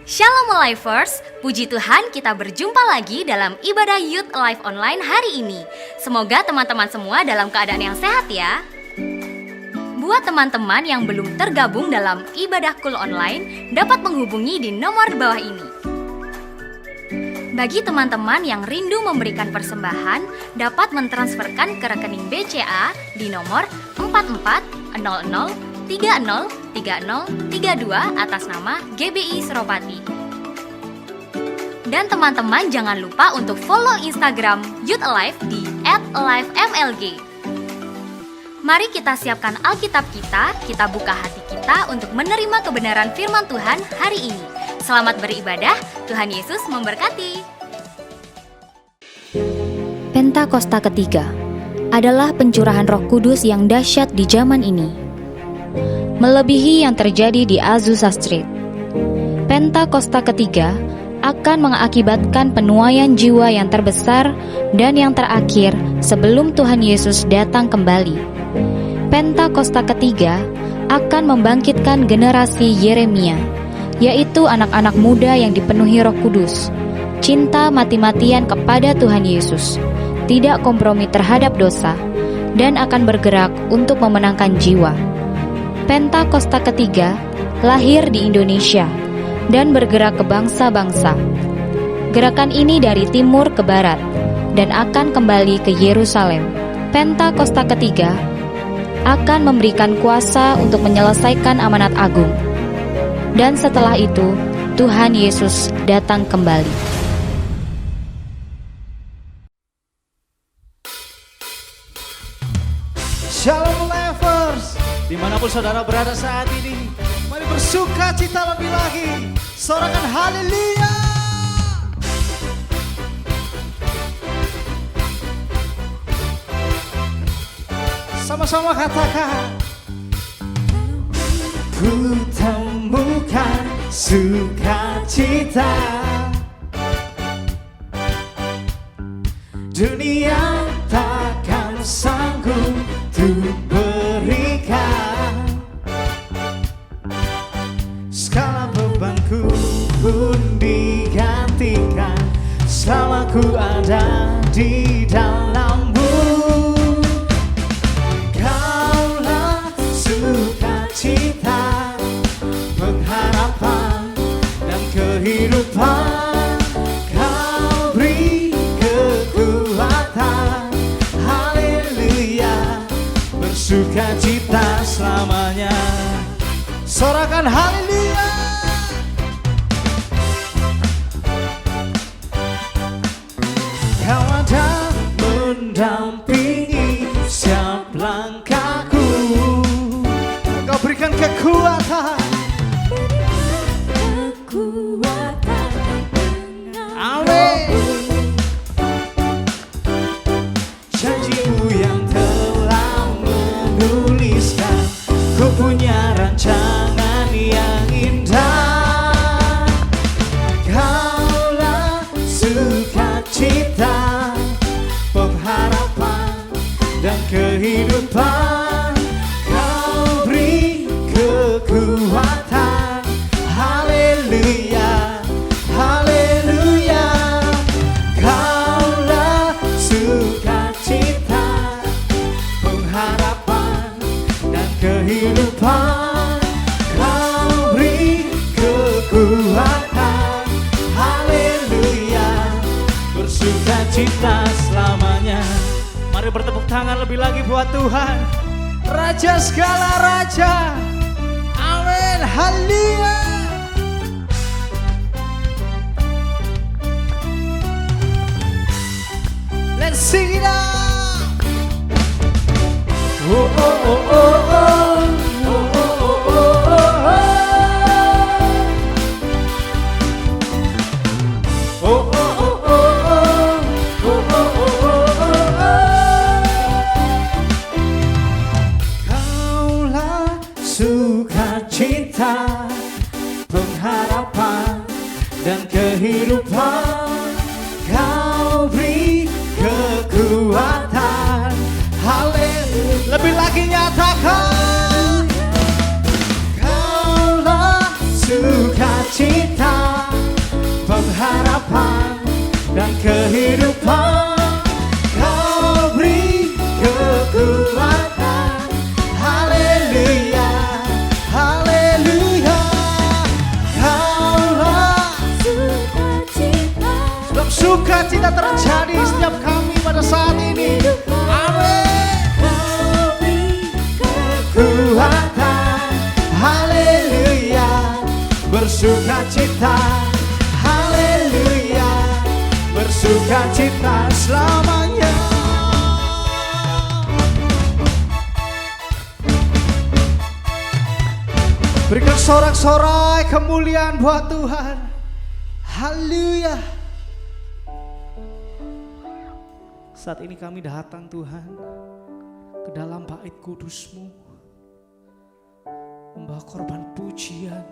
Shalom Alivers, puji Tuhan kita berjumpa lagi dalam ibadah Youth Alive Online hari ini. Semoga teman-teman semua dalam keadaan yang sehat ya. Buat teman-teman yang belum tergabung dalam ibadah Cool Online, dapat menghubungi di nomor di bawah ini. Bagi teman-teman yang rindu memberikan persembahan, dapat mentransferkan ke rekening BCA di nomor 4400303032 atas nama GBI Seropati. Dan teman-teman jangan lupa untuk follow Instagram Youth Alive di @alivemlg. Mari kita siapkan Alkitab kita buka hati kita untuk menerima kebenaran firman Tuhan hari ini. Selamat beribadah, Tuhan Yesus memberkati. Pentakosta ketiga adalah pencurahan Roh Kudus yang dahsyat di zaman ini, melebihi yang terjadi di Azusa Street. Pentakosta ketiga akan mengakibatkan penuaian jiwa yang terbesar dan yang terakhir sebelum Tuhan Yesus datang kembali. Pentakosta ketiga akan membangkitkan generasi Yeremia, yaitu anak-anak muda yang dipenuhi Roh Kudus, cinta mati-matian kepada Tuhan Yesus, tidak kompromi terhadap dosa, dan akan bergerak untuk memenangkan jiwa. Pentakosta ketiga lahir di Indonesia dan bergerak ke bangsa-bangsa. Gerakan ini dari timur ke barat dan akan kembali ke Yerusalem. Pentakosta ketiga akan memberikan kuasa untuk menyelesaikan amanat agung. Dan setelah itu, Tuhan Yesus datang kembali. Shalom Alivers, dimanapun saudara berada saat ini, mari bersuka cita lebih lagi, sorakan haleluya. Sama-sama katakan, ku temukan sukacita, dunia takkan sanggup untuk berikan. Segala bebanku pun digantikan selama ku ada di dalammu. Kaulah sukacita, pengharapan dan kehidupan. Kau beri kekuatan, haleluya, bersukacita selamanya. Sorakan haleluya. Kau ada mendampingi setiap langkahku. Kau berikan kekuatan, amin. Janjimu yang telah menuliskan, ku punya rancangan yang indah. Kaulah sukacita, pengharapan dan kehidupan. Kau beri kekuatan, haleluya, haleluya. Kaulah sukacita, pengharapan dan kehidupan. Kau beri kekuatan, haleluya, bersukacita selamanya. Mari bertepuk tangan lebih lagi buat Tuhan, Raja segala raja. Amin, haleluya. Let's sing it out. Oh, oh, oh, oh, oh. Oh, oh, oh, oh, oh, oh. Oh, oh, oh, oh, oh. Oh, oh, oh, oh, oh, oh. Kaulah sukacita, pengharapan dan kehidupan. Kau beri kekuatan, haleluya. Lebih lagi nyatakan, kaulah sukacita, bersukacita. Haleluya, bersukacita selamanya. Berikan sorak-sorai kemuliaan buat Tuhan. Haleluya. Saat ini kami datang Tuhan ke dalam bait kudus-Mu, membawa korban pujian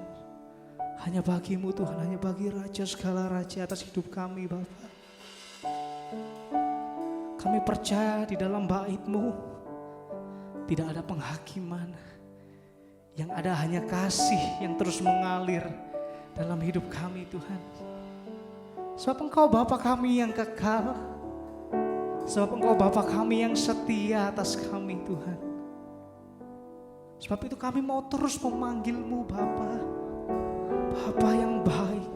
hanya bagi-Mu Tuhan, hanya bagi Raja segala raja atas hidup kami Bapa. Kami percaya di dalam bait-Mu tidak ada penghakiman, yang ada hanya kasih yang terus mengalir dalam hidup kami Tuhan. Sebab Engkau Bapa kami yang kekal, sebab Engkau Bapa kami yang setia atas kami Tuhan. Sebab itu kami mau terus memanggil-Mu Bapa, Bapa yang baik.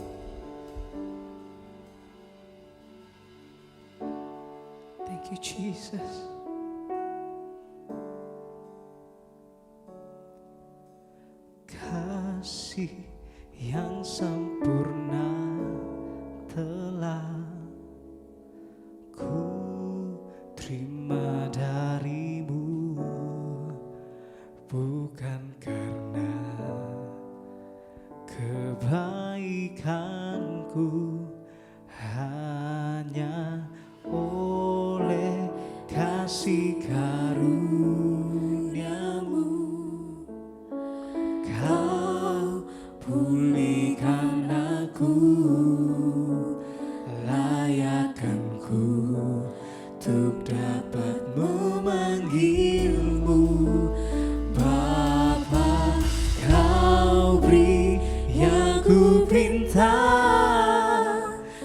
Thank you Jesus. Kasih yang sempurna telah ku terima dari-Mu, bukan karena kebaikanku, hanya oleh kasih karunia-Mu Kau pulihkan aku, layakkanku untuk dapat memanggil-Mu Bapa. Kau beri yang ku pinta,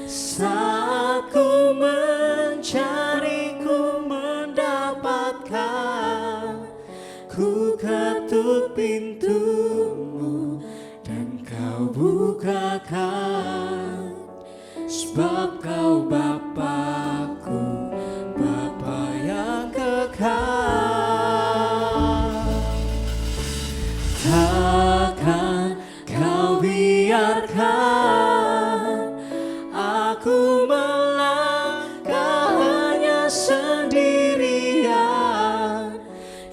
saat ku mencari ku mendapatkan. Ku ketuk pintu-Mu dan Kau bukakan, sebab Kau Bapa-Ku, Bapa yang kekal. Takkan Kau biarkan aku melangkah hanya sendirian.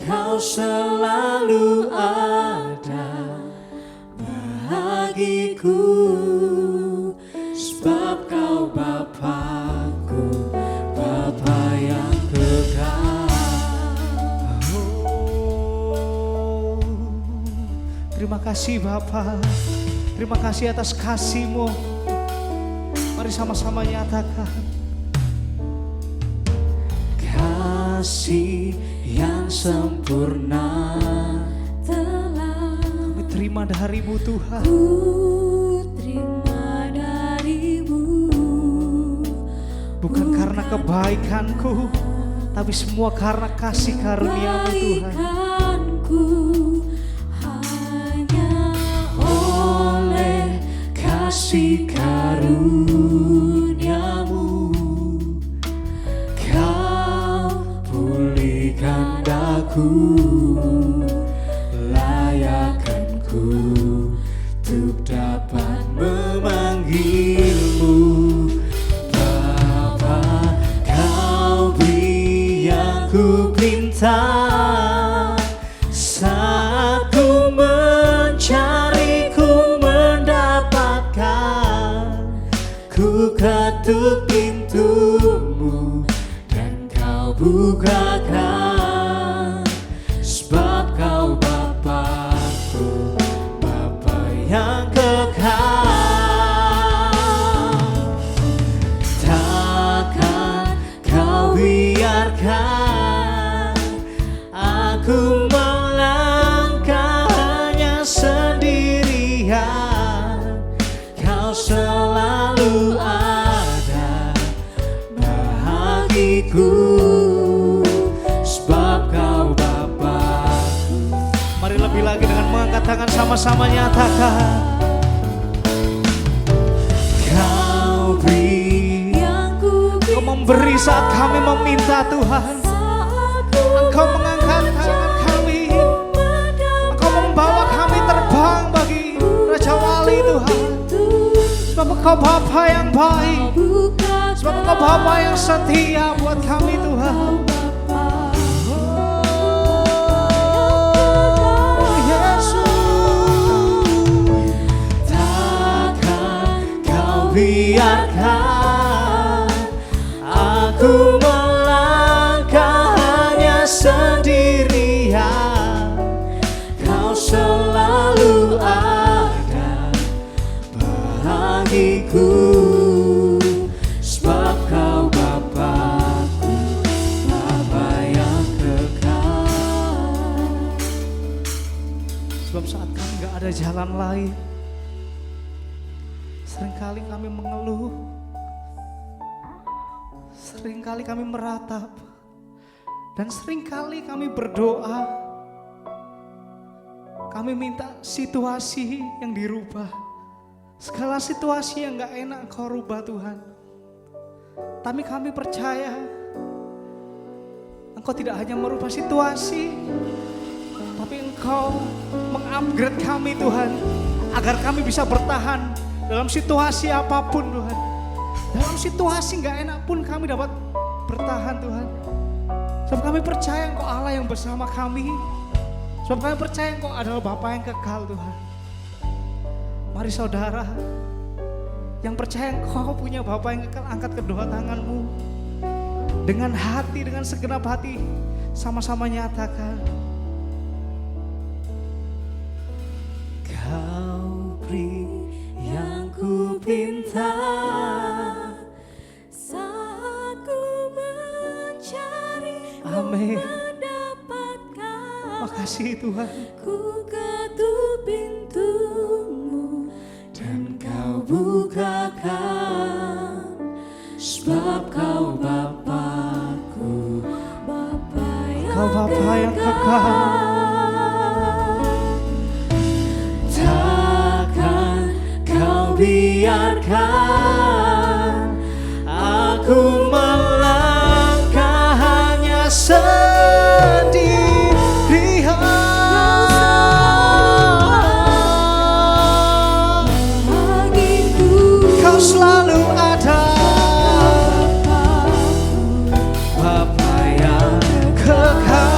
Kau selalu ada bagiku, sebab Kau Bapa-Ku, Bapa yang kekal. Oh, terima kasih Bapa, terima kasih atas kasih-Mu. Mari sama-sama nyatakan. Kasih yang sempurna telah kami terima dari-Mu Tuhan. Ku terima dari-Mu, bukan karena kebaikanku, tapi semua karena kasih karunia-Mu Tuhan. kebaikanku hanya oleh kasih karunia-Mu. Kau pulihkan daku, layakkanku untuk dapat memanggil-Mu Bapa. Kau beri yang ku pinta, saat ku mencari ku mendapatkan. Ku ketuk pintu-Mu dan Kau bukakan, sebab Kau Bapa-Ku, Bapa yang kekal. Takkan Kau biarkan aku melangkah hanya sendirian. Kau selalu ada bagiku, sebab Kau Bapa-Ku. Mari lebih lagi dengan mengangkat tangan sama-sama nyatakan. Kau beri yang ku pinta, Kau memberi saat kami meminta Tuhan. Engkau mengangkat tangan kami, Engkau membawa kami terbang bagi Raja Wali Tuhan. Engkau Bapa yang baik, sebab Engkau Bapa yang setia buat kami Tuhan. Oh Yesus, takkan Kau biarkan aku melangkah hanya sendirian. Kau selalu ada bagiku, sebab Kau Bapa-Ku, Bapa yang kekal. Sebab saat kami gak ada jalan lain, seringkali kami mengeluh, seringkali kami meratap, dan seringkali kami berdoa. Kami minta situasi yang dirubah. Segala situasi yang gak enak Kau rubah Tuhan. Tapi kami percaya Engkau tidak hanya merubah situasi, tapi Engkau mengupgrade kami Tuhan, agar kami bisa bertahan dalam situasi apapun Tuhan. Dalam situasi gak enak pun kami dapat bertahan Tuhan. Sebab kami percaya Engkau Allah yang bersama kami. Sebab kami percaya Engkau adalah Bapa yang kekal Tuhan. Mari saudara yang percaya Engkau punya Bapa yang kekal, angkat kedua tanganmu. Dengan hati, dengan segenap hati, sama-sama nyatakan, Kau beri yang ku pinta, saat ku mencari, amin. mendapatkan. Makasih Tuhan. Ku ketuk pintumu dan Kau bukakan, sebab Kau Bapa-Ku, Bapa Kau Bapa yang kekal. Takkan Kau biarkan aku melangkah hanya sendirian. Kau selalu ada, Bapa yang kekal.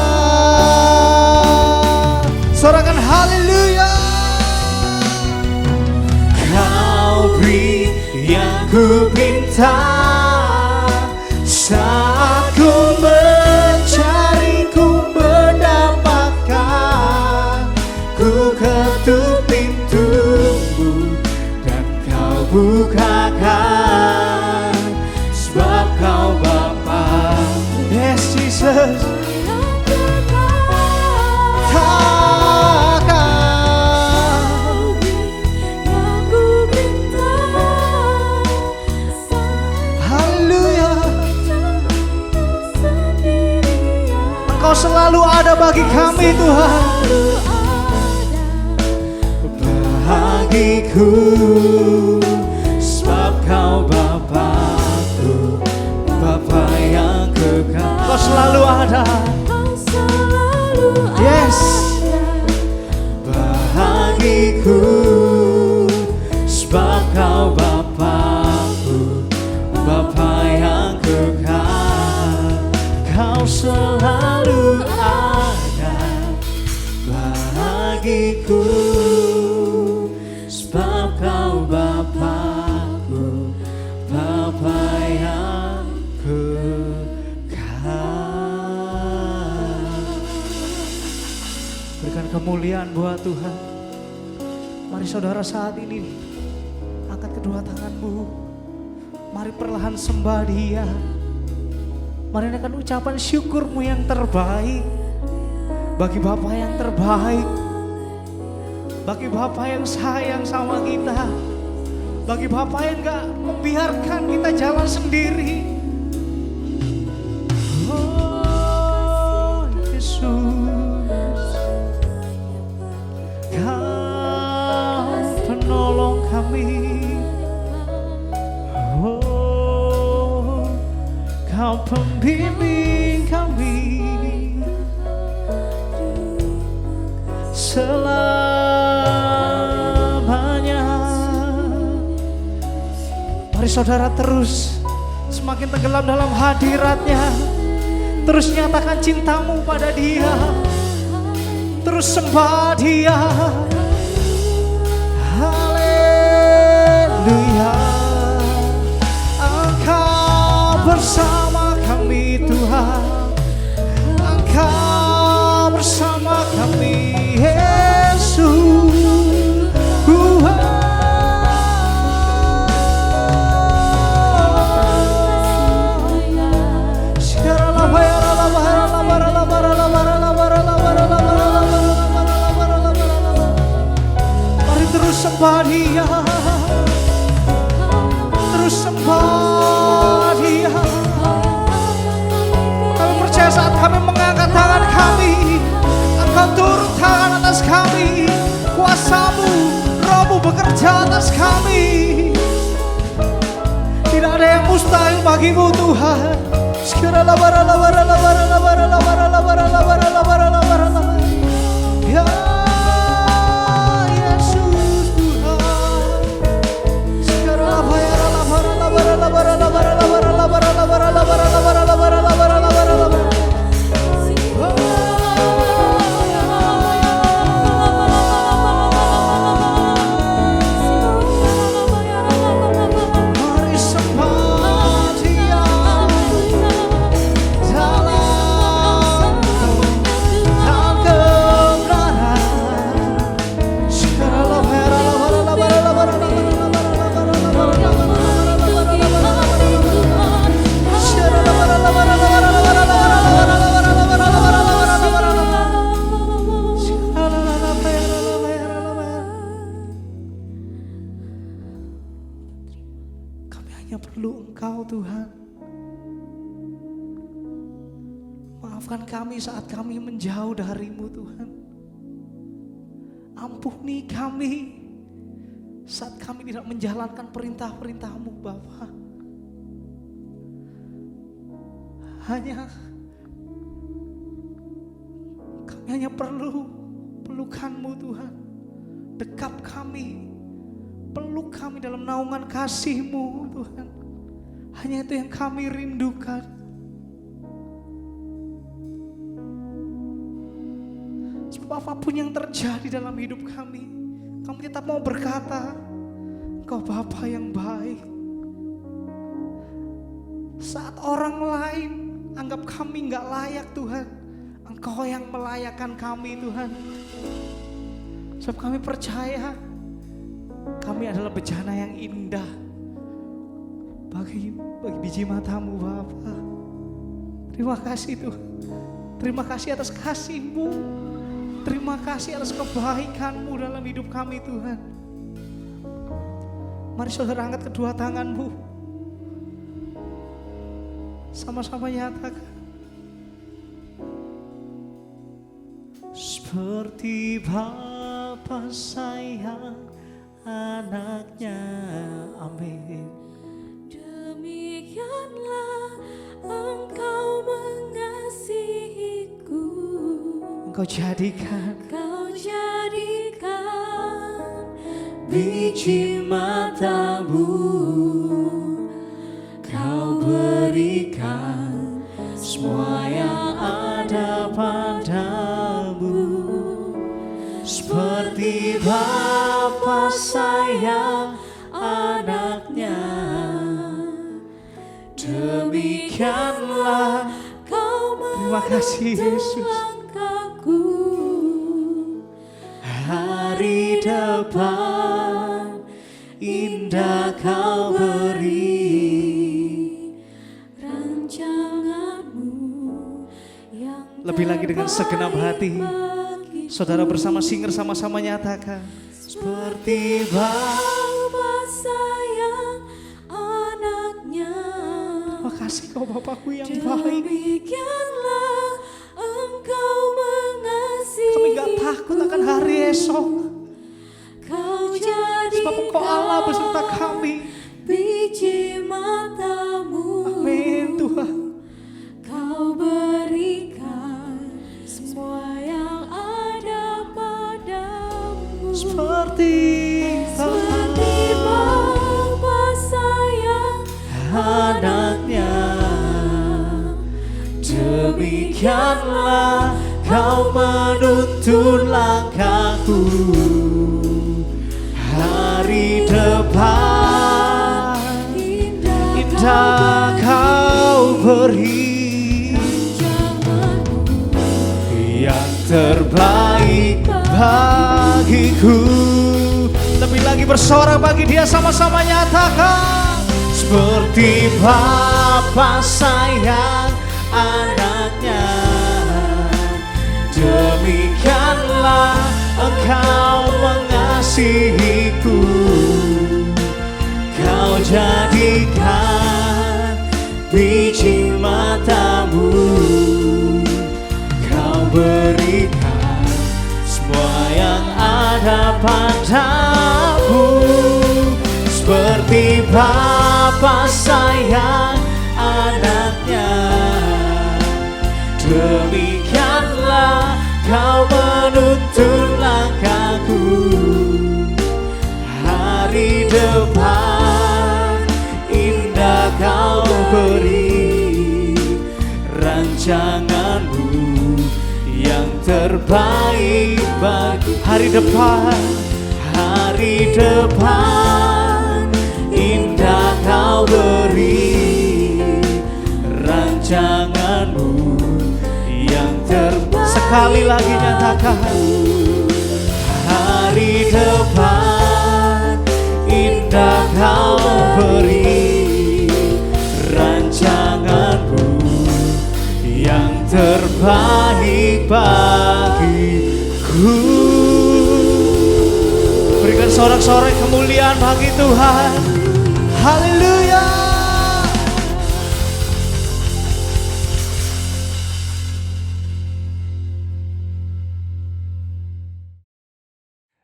Sorakan haleluya. Kau beri yang ku pinta, saat ku mencari, ku mendapatkan. Ku ketuk pintumu dan Kau bukakan, sebab Kau Bapa. Yes Jesus. Engkau selalu ada bagi kami Tuhan. Bagiku, sebab Kau Bapa-Ku, Bapa yang kekal. Kau selalu ada. Yes. Bagiku, sebab Kau Bapa-Ku, Bapa yang kekal. Kau selalu ada bagiku, sebab Kau Bapa-Ku, Bapa yang kekal. Berikan kemuliaan buat Tuhan. Mari saudara saat ini angkat kedua tanganmu. Mari perlahan sembah Dia. Mari naikkan ucapan syukurmu yang terbaik bagi Bapa yang terbaik, bagi Bapa yang sayang sama kita, bagi Bapa yang gak membiarkan kita jalan sendiri. Oh Yesus, Kau penolong kami. Oh, Kau pembimbing kami selamanya. Mari saudara terus semakin tenggelam dalam hadirat-Nya. Terus nyatakan cintamu pada Dia. Terus sembah Dia. Haleluya. Engkau bersama kami Tuhan. Engkau bersama kami Yesus. Mari terus sembah Dia. Terus sembah Dia. Kami percaya saat kami mengangkat tangan kami, Engkau turun tangan atas kami. Kuasa-Mu, Roh-Mu bekerja atas kami. Tidak ada yang mustahil bagi-Mu Tuhan. Ya Yesus mari sembah Dia dalam dan kebenaran. Kami hanya perlu Engkau Tuhan. Maafkan kami saat kami menjauh dari-Mu Tuhan. Ampuni kami saat kami tidak menjalankan perintah-perintah-Mu Bapa. Kami hanya perlu pelukan-Mu Tuhan. Dekap kami, peluk kami dalam naungan kasih-Mu Tuhan. Hanya itu yang kami rindukan. Sebab apapun yang terjadi dalam hidup kami, kami tetap mau berkata, Engkau Bapa yang baik. Saat orang lain anggap kami gak layak Tuhan, Engkau yang melayakkan kami Tuhan. Sebab kami percaya kami adalah bejana yang indah bagi biji mata-Mu Bapa. Terima kasih Tuhan. Terima kasih atas kasih-Mu. Terima kasih atas kebaikan-Mu dalam hidup kami Tuhan. Mari saudara angkat kedua tangan-Mu. Sama-sama nyatakan. Seperti Bapa sayang anaknya. Amin. Demikianlah Engkau mengasihiku. Engkau jadikan biji mata-Mu, Kau berikan semua yang ada padamu. Seperti Bapa sayang anaknya, demikianlah Kau terima kasih Yesus. Hari depan indah Kau beri, rancangan-Mu yang lebih lagi dengan segenap hati. Saudara bersama singer sama-sama nyatakan. seperti Bapa sayang anaknya. Terima kasih Kau Bapakku yang baik. Demikianlah Engkau mengasihi. Kami gak takut akan hari esok. Kau jadi Sebab Engkau Allah beserta kami. biji mata-Mu. Amin Tuhan. Kau berikan semua yang ada padamu. Seperti Bapa sayang Demikianlah kau menuntun langkahku, hari depan indah kau beri, yang terbaik bagiku. Lebih lagi bersorak bagi Dia, sama-sama nyatakan. Seperti Bapa sayang anaknya, demikianlah Engkau mengasihiku. Kau jadikan biji matamu, Kau berikan semua yang ada padamu. Seperti Bapa sayang anaknya, demikianlah kau menuntun langkahku. Hari depan indah kau beri, rancanganmu yang terbaik bagi hari depan. Hari depan indah kau beri, rancanganmu yang terbaik. Sekali lagi nyatakan. Hari depan indah kau beri, rancanganmu yang terbaik bagiku. Berikan sorak-sorai kemuliaan bagi Tuhan. Haleluya.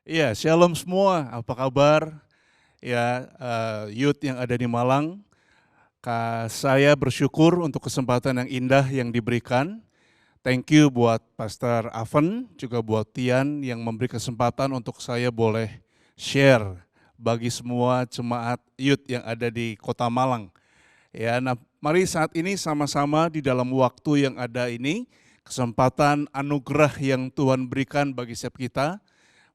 Ya, shalom semua. Apa kabar? Ya, youth yang ada di Malang. Saya bersyukur untuk kesempatan yang indah yang diberikan. Thank you buat Pastor Aven, juga buat Tian yang memberi kesempatan untuk saya boleh share bagi semua jemaat youth yang ada di Kota Malang. Ya, nah mari saat ini sama-sama di dalam waktu yang ada ini, kesempatan anugerah yang Tuhan berikan bagi setiap kita.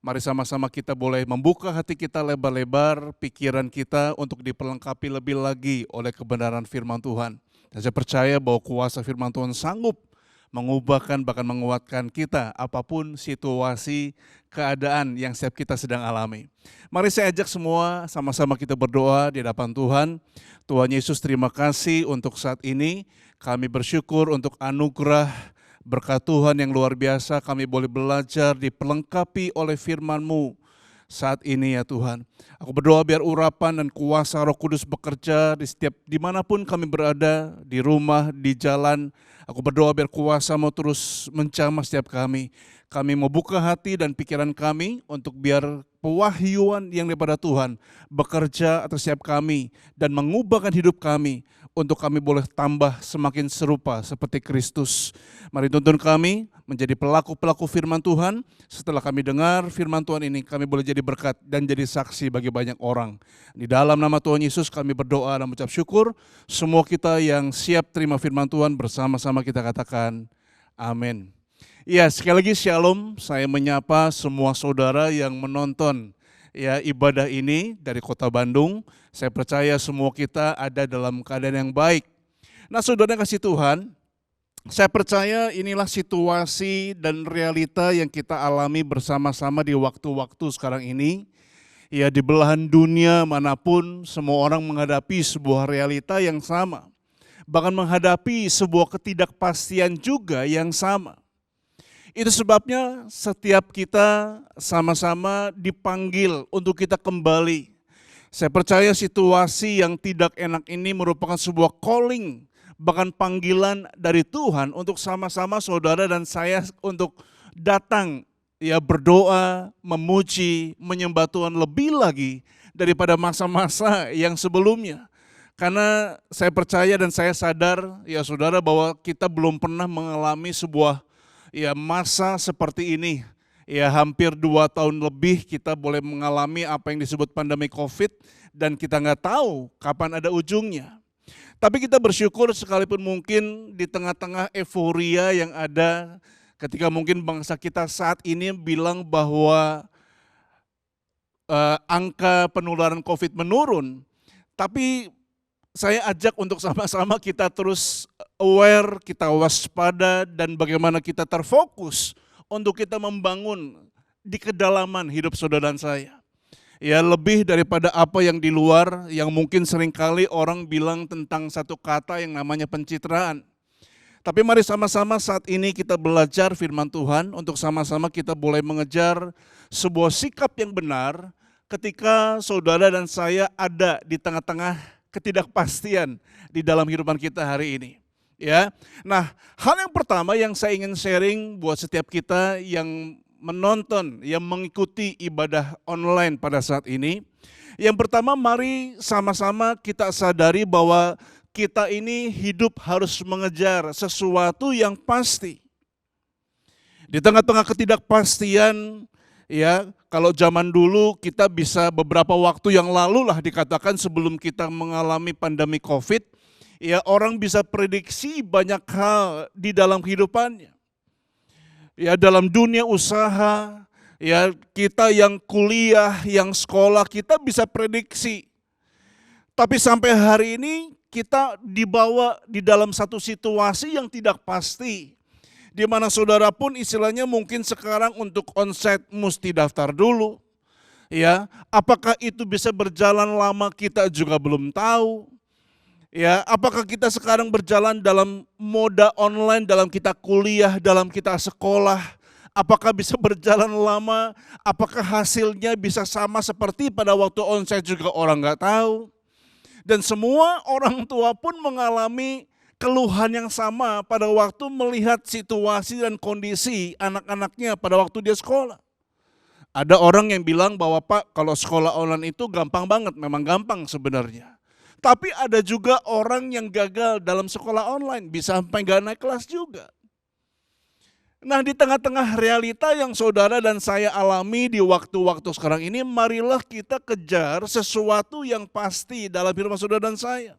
Mari sama-sama kita boleh membuka hati kita lebar-lebar, pikiran kita untuk diperlengkapi lebih lagi oleh kebenaran firman Tuhan. Dan saya percaya bahwa kuasa firman Tuhan sanggup mengubahkan bahkan menguatkan kita apapun situasi keadaan yang setiap kita sedang alami. Mari saya ajak semua sama-sama kita berdoa di hadapan Tuhan. Tuhan Yesus, terima kasih untuk saat ini. Kami bersyukur untuk anugerah berkat Tuhan yang luar biasa. Kami boleh belajar diperlengkapi oleh firman-Mu saat ini ya Tuhan. Aku berdoa biar urapan dan kuasa Roh Kudus bekerja di setiap dimanapun kami berada, di rumah, di jalan. Aku berdoa biar kuasa-Mu terus menjamah setiap kami. Kami mau buka hati dan pikiran kami untuk biar pewahyuan yang daripada Tuhan bekerja atas setiap kami dan mengubahkan hidup kami untuk kami boleh tambah semakin serupa seperti Kristus. Mari tuntun kami menjadi pelaku-pelaku firman Tuhan. Setelah kami dengar firman Tuhan ini, kami boleh jadi berkat dan jadi saksi bagi banyak orang. Di dalam nama Tuhan Yesus kami berdoa dan mengucap syukur. Semua kita yang siap terima firman Tuhan bersama-sama kita katakan amin. Ya, sekali lagi shalom. Saya menyapa semua saudara yang menonton ya ibadah ini dari Kota Bandung. Saya percaya semua kita ada dalam keadaan yang baik. Nah, saudara kasih Tuhan, saya percaya inilah situasi dan realita yang kita alami bersama-sama di waktu-waktu sekarang ini. Ya, di belahan dunia manapun semua orang menghadapi sebuah realita yang sama. Bahkan menghadapi sebuah ketidakpastian juga yang sama. Itu sebabnya setiap kita sama-sama dipanggil untuk kita kembali. Saya percaya situasi yang tidak enak ini merupakan sebuah calling, bahkan panggilan dari Tuhan untuk sama-sama saudara dan saya untuk datang ya berdoa, memuji, menyembah Tuhan lebih lagi daripada masa-masa yang sebelumnya. Karena saya percaya dan saya sadar ya saudara bahwa kita belum pernah mengalami sebuah ya masa seperti ini. Ya hampir 2 tahun lebih kita boleh mengalami apa yang disebut pandemi COVID dan kita nggak tahu kapan ada ujungnya. Tapi kita bersyukur sekalipun mungkin di tengah-tengah euforia yang ada ketika mungkin bangsa kita saat ini bilang bahwa angka penularan COVID menurun, tapi saya ajak untuk sama-sama kita terus aware, kita waspada, dan bagaimana kita terfokus untuk kita membangun di kedalaman hidup saudara dan saya. Ya, lebih daripada apa yang di luar, yang mungkin seringkali orang bilang tentang satu kata yang namanya pencitraan. Tapi mari sama-sama saat ini kita belajar firman Tuhan untuk sama-sama kita boleh mengejar sebuah sikap yang benar ketika saudara dan saya ada di tengah-tengah ketidakpastian di dalam kehidupan kita hari ini. Ya, nah hal yang pertama yang saya ingin sharing buat setiap kita yang menonton, yang mengikuti ibadah online pada saat ini. Yang pertama, mari sama-sama kita sadari bahwa kita ini hidup harus mengejar sesuatu yang pasti. Di tengah-tengah ketidakpastian, ya, kalau zaman dulu kita bisa beberapa waktu yang lalu lah dikatakan sebelum kita mengalami pandemi COVID, ya orang bisa prediksi banyak hal di dalam kehidupannya. Ya, dalam dunia usaha, ya kita yang kuliah, yang sekolah, kita bisa prediksi. Tapi sampai hari ini kita dibawa di dalam satu situasi yang tidak pasti. Di mana saudara pun istilahnya mungkin sekarang untuk onsite mesti daftar dulu. Ya, apakah itu bisa berjalan lama kita juga belum tahu. Ya, apakah kita sekarang berjalan dalam moda online, dalam kita kuliah, dalam kita sekolah, apakah bisa berjalan lama, apakah hasilnya bisa sama seperti pada waktu onsite juga orang nggak tahu. Dan semua orang tua pun mengalami keluhan yang sama pada waktu melihat situasi dan kondisi anak-anaknya pada waktu dia sekolah. Ada orang yang bilang bahwa Pak, kalau sekolah online itu gampang banget, memang gampang sebenarnya. Tapi ada juga orang yang gagal dalam sekolah online, bisa sampai gak naik kelas juga. Nah, di tengah-tengah realita yang saudara dan saya alami di waktu-waktu sekarang ini, marilah kita kejar sesuatu yang pasti dalam hidup saudara dan saya.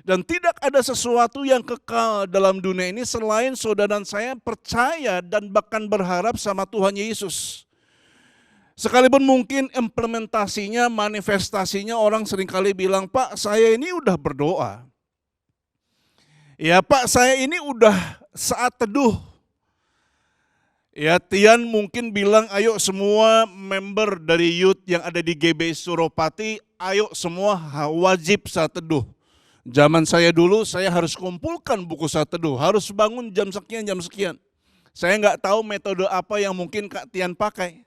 Dan tidak ada sesuatu yang kekal dalam dunia ini selain saudara dan saya percaya dan bahkan berharap sama Tuhan Yesus. Sekalipun mungkin implementasinya, manifestasinya orang seringkali bilang, Pak saya ini udah berdoa. Ya Pak saya ini udah saat teduh. Ya Tian mungkin bilang ayo semua member dari youth yang ada di GBI Suropati, ayo semua wajib saat teduh. Zaman saya dulu saya harus kumpulkan buku saat teduh, harus bangun jam sekian, jam sekian. Saya nggak tahu metode apa yang mungkin Kak Tian pakai.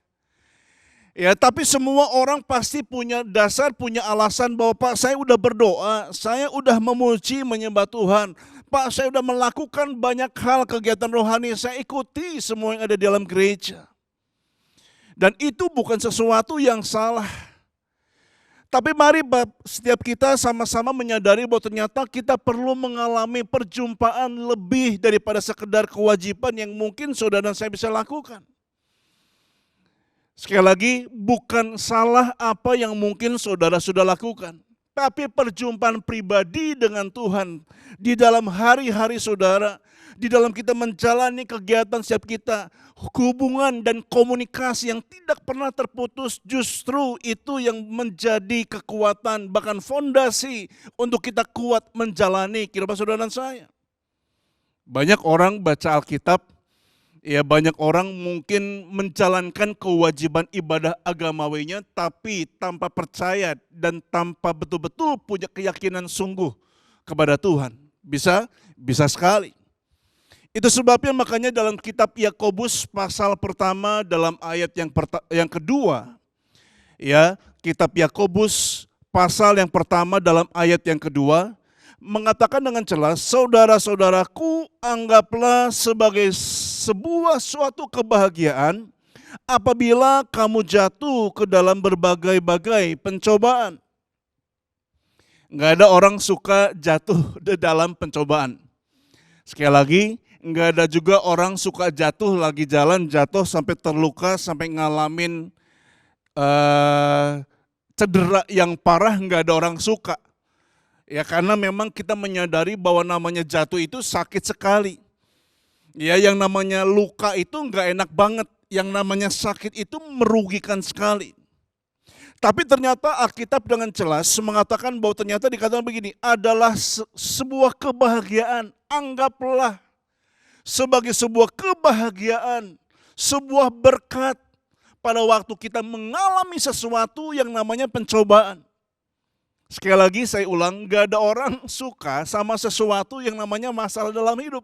Ya, tapi semua orang pasti punya dasar, punya alasan bahwa Pak saya udah berdoa, saya udah memuji, menyembah Tuhan. Pak saya udah melakukan banyak hal kegiatan rohani, saya ikuti semua yang ada di dalam gereja. Dan itu bukan sesuatu yang salah. Tapi mari setiap kita sama-sama menyadari bahwa ternyata kita perlu mengalami perjumpaan lebih daripada sekedar kewajiban yang mungkin saudara dan saya bisa lakukan. Sekali lagi, bukan salah apa yang mungkin saudara sudah lakukan. Tapi perjumpaan pribadi dengan Tuhan di dalam hari-hari saudara, di dalam kita menjalani kegiatan setiap kita, hubungan dan komunikasi yang tidak pernah terputus, justru itu yang menjadi kekuatan, bahkan fondasi untuk kita kuat menjalani kehidupan saudara dan saya. Banyak orang baca Alkitab, ya banyak orang mungkin menjalankan kewajiban ibadah agamawinya tapi tanpa percaya dan tanpa betul-betul punya keyakinan sungguh kepada Tuhan. Bisa sekali. Itu sebabnya makanya dalam kitab Yakobus pasal pertama dalam ayat yang kedua, ya kitab Yakobus pasal yang pertama dalam ayat yang kedua, mengatakan dengan jelas, saudara-saudaraku anggaplah sebagai sebuah suatu kebahagiaan apabila kamu jatuh ke dalam berbagai-bagai pencobaan. Nggak ada orang suka jatuh di dalam pencobaan. Sekali lagi, nggak ada juga orang suka jatuh lagi jalan, jatuh sampai terluka, sampai ngalamin cedera yang parah, nggak ada orang suka. Ya, karena memang kita menyadari bahwa namanya jatuh itu sakit sekali. Ya, yang namanya luka itu nggak enak banget. Yang namanya sakit itu merugikan sekali. Tapi ternyata Alkitab dengan jelas mengatakan bahwa ternyata dikatakan begini, adalah sebuah kebahagiaan. Anggaplah sebagai sebuah kebahagiaan, sebuah berkat pada waktu kita mengalami sesuatu yang namanya pencobaan. Sekali lagi saya ulang, gak ada orang suka sama sesuatu yang namanya masalah dalam hidup.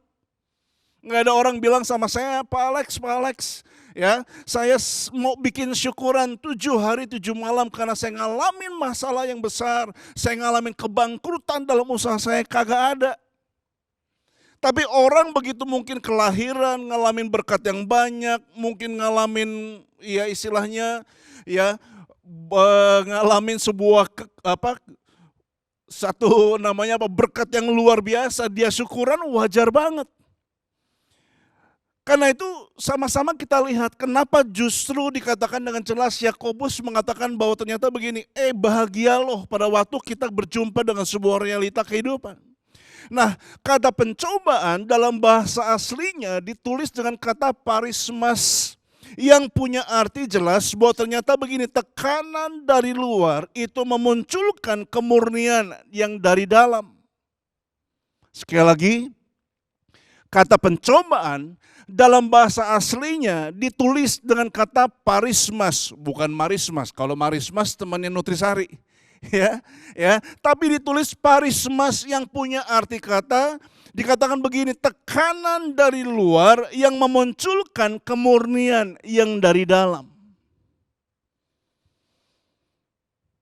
Gak ada orang bilang sama saya, Pak Alex, ya, saya mau bikin syukuran 7 hari 7 malam karena saya ngalamin masalah yang besar, saya ngalamin kebangkrutan dalam usaha saya, kagak ada. Tapi orang begitu mungkin kelahiran, ngalamin berkat yang banyak, mungkin ngalamin ya istilahnya ya ngalamin sebuah satu namanya berkat yang luar biasa, dia syukuran wajar banget. Karena itu sama-sama kita lihat kenapa justru dikatakan dengan jelas Yakobus mengatakan bahwa ternyata begini, bahagia loh pada waktu kita berjumpa dengan sebuah realita kehidupan. Nah, kata pencobaan dalam bahasa aslinya ditulis dengan kata parismas yang punya arti jelas bahwa ternyata begini, tekanan dari luar itu memunculkan kemurnian yang dari dalam. Sekali lagi, kata pencobaan dalam bahasa aslinya ditulis dengan kata parismas, bukan marismas. Kalau marismas temannya Nutrisari. Ya, tapi ditulis parismas yang punya arti kata, dikatakan begini, tekanan dari luar yang memunculkan kemurnian yang dari dalam.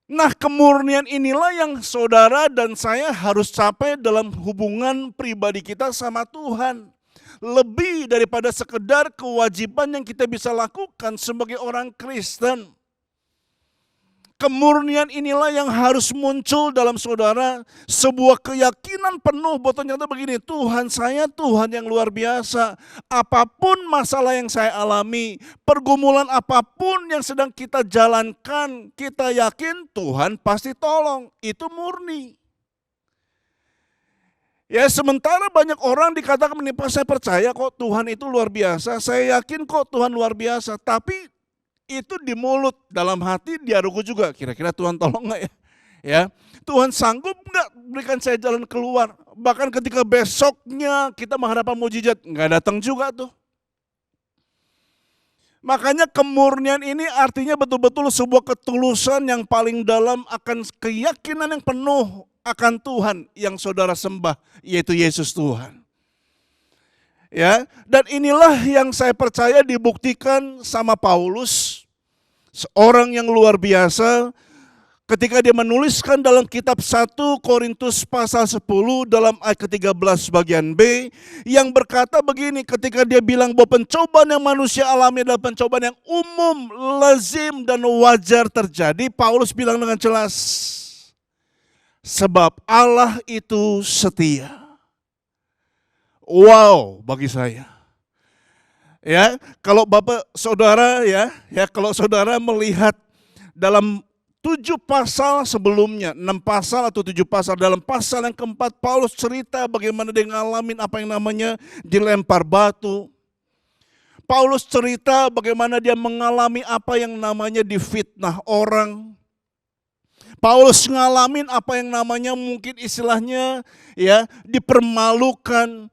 Nah, kemurnian inilah yang saudara dan saya harus capai dalam hubungan pribadi kita sama Tuhan. Lebih daripada sekedar kewajiban yang kita bisa lakukan sebagai orang Kristen. Kemurnian inilah yang harus muncul dalam saudara, sebuah keyakinan penuh bahwa ternyata begini, Tuhan saya Tuhan yang luar biasa. Apapun masalah yang saya alami, pergumulan apapun yang sedang kita jalankan, kita yakin Tuhan pasti tolong. Itu murni. Ya, sementara banyak orang dikatakan menimpa, saya percaya kok Tuhan itu luar biasa, saya yakin kok Tuhan luar biasa, tapi itu di mulut, dalam hati dia ragu juga, kira-kira Tuhan tolong gak ya? Ya, Tuhan sanggup gak berikan saya jalan keluar? Bahkan ketika besoknya kita mengharapkan mujizat, gak datang juga tuh. Makanya kemurnian ini artinya betul-betul sebuah ketulusan yang paling dalam akan keyakinan yang penuh akan Tuhan yang saudara sembah, yaitu Yesus Tuhan. Ya, dan inilah yang saya percaya dibuktikan sama Paulus, seorang yang luar biasa, ketika dia menuliskan dalam kitab 1 Korintus pasal 10 dalam ayat ke-13 bagian B, yang berkata begini, ketika dia bilang bahwa pencobaan yang manusia alami adalah pencobaan yang umum, lazim dan wajar terjadi, Paulus bilang dengan jelas, sebab Allah itu setia. Wow, bagi saya. Ya, kalau Bapak Saudara kalau saudara melihat dalam 7 pasal sebelumnya, 6 pasal atau 7 pasal, dalam pasal yang keempat Paulus cerita bagaimana dia ngalamin apa yang namanya dilempar batu. Paulus cerita bagaimana dia mengalami apa yang namanya difitnah orang. Paulus ngalamin apa yang namanya mungkin istilahnya ya dipermalukan,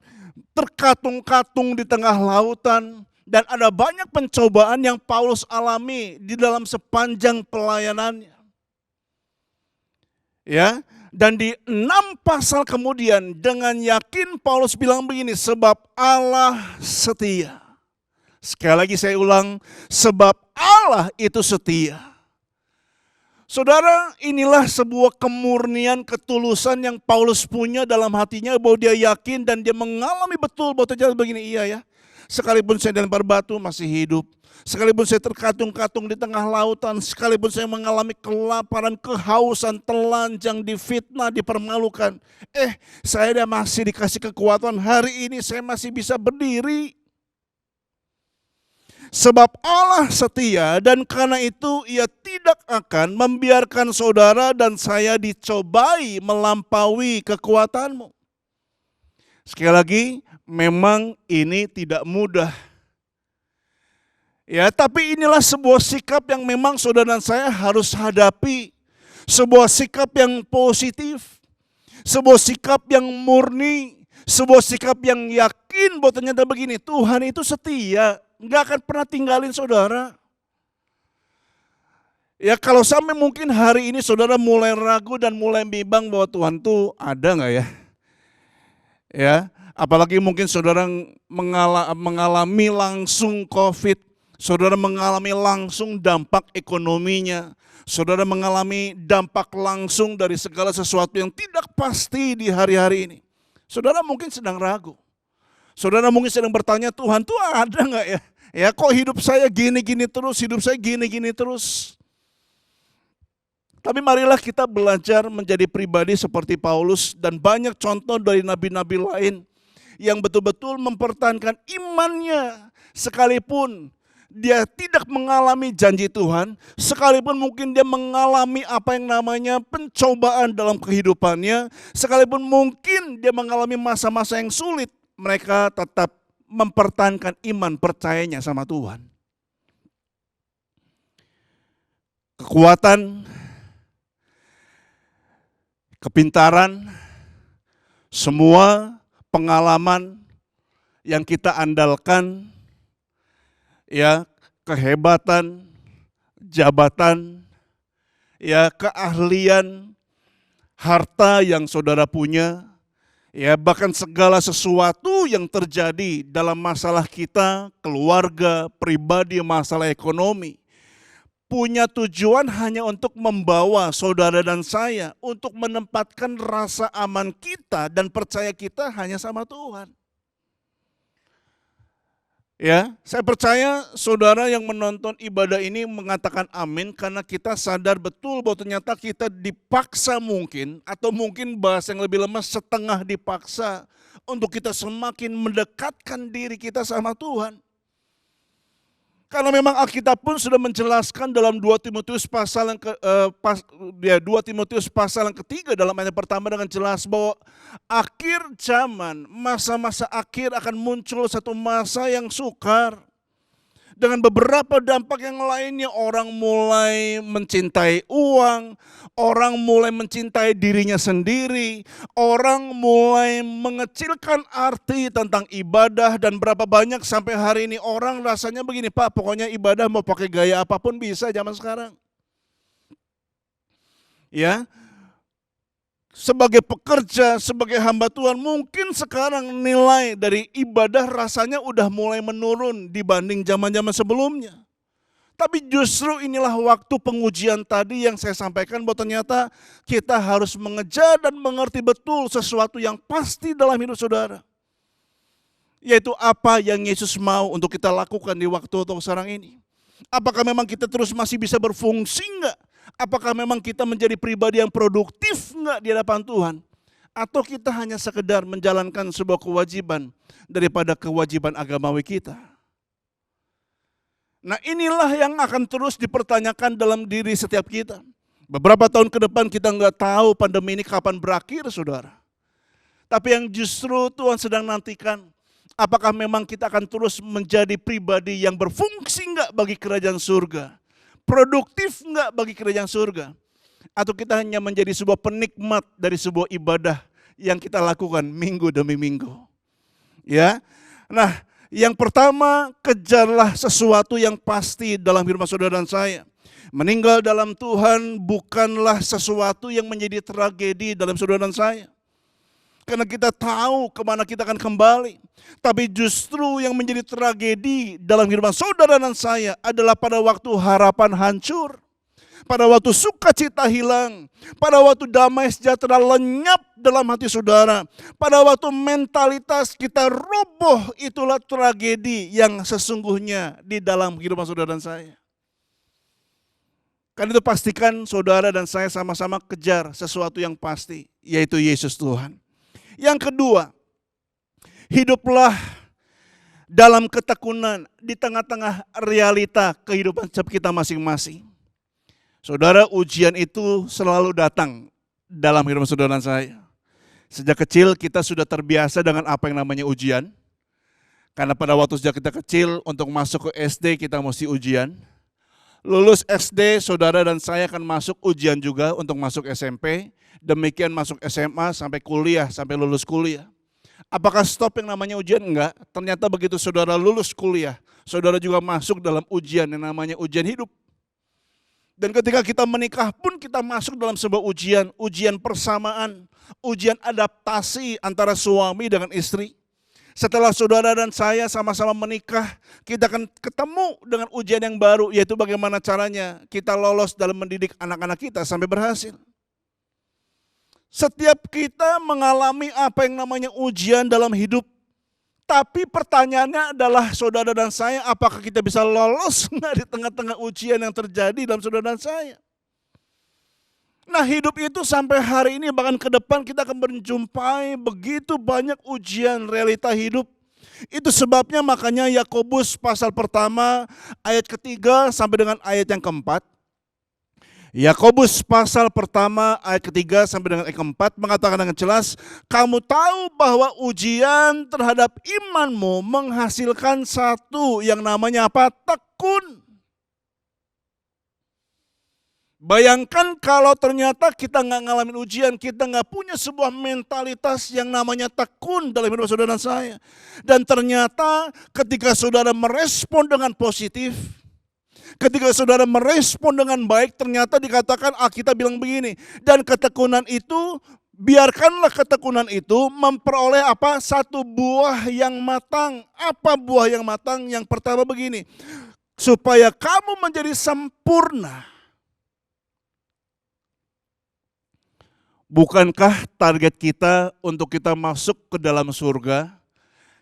terkatung-katung di tengah lautan, dan ada banyak pencobaan yang Paulus alami di dalam sepanjang pelayanannya. Ya, dan di 6 pasal kemudian dengan yakin Paulus bilang begini, sebab Allah setia. Sekali lagi saya ulang, sebab Allah itu setia. Saudara, inilah sebuah kemurnian ketulusan yang Paulus punya dalam hatinya, bahwa dia yakin dan dia mengalami betul bahwa terjadi begini, iya ya. Sekalipun saya dilempar batu masih hidup. Sekalipun saya terkatung-katung di tengah lautan, sekalipun saya mengalami kelaparan, kehausan, telanjang, difitnah, dipermalukan. Saya masih dikasih kekuatan, hari ini saya masih bisa berdiri. Sebab Allah setia dan karena itu ia tidak akan membiarkan saudara dan saya dicobai melampaui kekuatanmu. Sekali lagi, memang ini tidak mudah. Ya, tapi inilah sebuah sikap yang memang saudara dan saya harus hadapi. Sebuah sikap yang positif. Sebuah sikap yang murni. Sebuah sikap yang yakin bahwa ternyata begini, Tuhan itu setia. Nggak akan pernah tinggalin saudara. Ya kalau sampai mungkin hari ini saudara mulai ragu dan mulai bimbang bahwa Tuhan tuh ada nggak ya? Ya, apalagi mungkin saudara mengalami langsung COVID, saudara mengalami langsung dampak ekonominya, saudara mengalami dampak langsung dari segala sesuatu yang tidak pasti di hari-hari ini. Saudara mungkin sedang ragu. Saudara mungkin sedang bertanya, Tuhan tuh ada nggak ya? Ya kok hidup saya gini-gini terus, hidup saya gini-gini terus. Tapi marilah kita belajar menjadi pribadi seperti Paulus dan banyak contoh dari nabi-nabi lain yang betul-betul mempertahankan imannya sekalipun dia tidak mengalami janji Tuhan, sekalipun mungkin dia mengalami apa yang namanya pencobaan dalam kehidupannya, sekalipun mungkin dia mengalami masa-masa yang sulit, mereka tetap mempertahankan iman percayanya sama Tuhan. Kekuatan, kepintaran, semua pengalaman yang kita andalkan, ya kehebatan, jabatan, ya keahlian, harta yang saudara punya, ya bahkan segala sesuatu yang terjadi dalam masalah kita, keluarga, pribadi, masalah ekonomi, punya tujuan hanya untuk membawa saudara dan saya untuk menempatkan rasa aman kita dan percaya kita hanya sama Tuhan. Ya, saya percaya saudara yang menonton ibadah ini mengatakan amin karena kita sadar betul bahwa ternyata kita dipaksa mungkin atau mungkin bahasa yang lebih lemah setengah dipaksa untuk kita semakin mendekatkan diri kita sama Tuhan. Karena memang Alkitab pun sudah menjelaskan dalam 2 Timotius pasal yang ketiga dalam ayat pertama dengan jelas bahwa akhir zaman, masa-masa akhir akan muncul satu masa yang sukar. Dengan beberapa dampak yang lainnya, orang mulai mencintai uang, orang mulai mencintai dirinya sendiri, orang mulai mengecilkan arti tentang ibadah dan berapa banyak sampai hari ini orang rasanya begini, Pak, pokoknya ibadah mau pakai gaya apapun bisa zaman sekarang. Ya. Sebagai pekerja, sebagai hamba Tuhan, mungkin sekarang nilai dari ibadah rasanya udah mulai menurun dibanding zaman-zaman sebelumnya. Tapi justru inilah waktu pengujian tadi yang saya sampaikan bahwa ternyata kita harus mengejar dan mengerti betul sesuatu yang pasti dalam hidup saudara. Yaitu apa yang Yesus mau untuk kita lakukan di waktu atau sekarang ini. Apakah memang kita terus masih bisa berfungsi enggak? Apakah memang kita menjadi pribadi yang produktif enggak di hadapan Tuhan? Atau kita hanya sekedar menjalankan sebuah kewajiban daripada kewajiban agamawi kita? Nah inilah yang akan terus dipertanyakan dalam diri setiap kita. Beberapa tahun ke depan kita enggak tahu pandemi ini kapan berakhir saudara. Tapi yang justru Tuhan sedang nantikan, apakah memang kita akan terus menjadi pribadi yang berfungsi enggak bagi kerajaan surga? Produktif enggak bagi kerajaan surga? Atau kita hanya menjadi sebuah penikmat dari sebuah ibadah yang kita lakukan minggu demi minggu? Ya. Nah, yang pertama, kejarlah sesuatu yang pasti dalam hidup saudara dan saya. Meninggal dalam Tuhan bukanlah sesuatu yang menjadi tragedi dalam saudara dan saya. Karena kita tahu kemana kita akan kembali. Tapi justru yang menjadi tragedi dalam kehidupan saudara dan saya adalah pada waktu harapan hancur. Pada waktu sukacita hilang. Pada waktu damai sejahtera lenyap dalam hati saudara. Pada waktu mentalitas kita roboh, itulah tragedi yang sesungguhnya di dalam kehidupan saudara dan saya. Karena itu pastikan saudara dan saya sama-sama kejar sesuatu yang pasti, yaitu Yesus Tuhan. Yang kedua, hiduplah dalam ketekunan, di tengah-tengah realita kehidupan kita masing-masing. Saudara, ujian itu selalu datang dalam kehidupan saudara dan saya. Sejak kecil kita sudah terbiasa dengan apa yang namanya ujian. Karena pada waktu sejak kita kecil untuk masuk ke SD kita mesti ujian. Lulus SD, saudara dan saya akan masuk ujian juga untuk masuk SMP. Demikian masuk SMA sampai kuliah, sampai lulus kuliah. Apakah stop yang namanya ujian? Enggak. Ternyata begitu saudara lulus kuliah, saudara juga masuk dalam ujian yang namanya ujian hidup. Dan ketika kita menikah pun kita masuk dalam sebuah ujian, ujian persamaan, ujian adaptasi antara suami dengan istri. Setelah saudara dan saya sama-sama menikah, kita akan ketemu dengan ujian yang baru, yaitu bagaimana caranya kita lolos dalam mendidik anak-anak kita sampai berhasil. Setiap kita mengalami apa yang namanya ujian dalam hidup. Tapi pertanyaannya adalah saudara dan saya, apakah kita bisa lolos di tengah-tengah ujian yang terjadi dalam saudara dan saya? Nah, hidup itu sampai hari ini bahkan ke depan kita akan menjumpai begitu banyak ujian realita hidup. Itu sebabnya makanya Yakobus pasal pertama ayat ketiga sampai dengan ayat yang keempat. Yakobus pasal pertama ayat ketiga sampai dengan ayat keempat mengatakan dengan jelas, kamu tahu bahwa ujian terhadap imanmu menghasilkan satu yang namanya apa? Tekun. Bayangkan kalau ternyata kita nggak ngalamin ujian, kita nggak punya sebuah mentalitas yang namanya tekun dalam hidup saudara dan saya. Dan ternyata ketika saudara merespon dengan positif, ketika saudara merespon dengan baik, ternyata dikatakan Alkitab bilang begini, dan ketekunan itu, biarkanlah ketekunan itu memperoleh apa? Satu buah yang matang. Apa buah yang matang? Yang pertama begini, supaya kamu menjadi sempurna. Bukankah target kita untuk kita masuk ke dalam surga,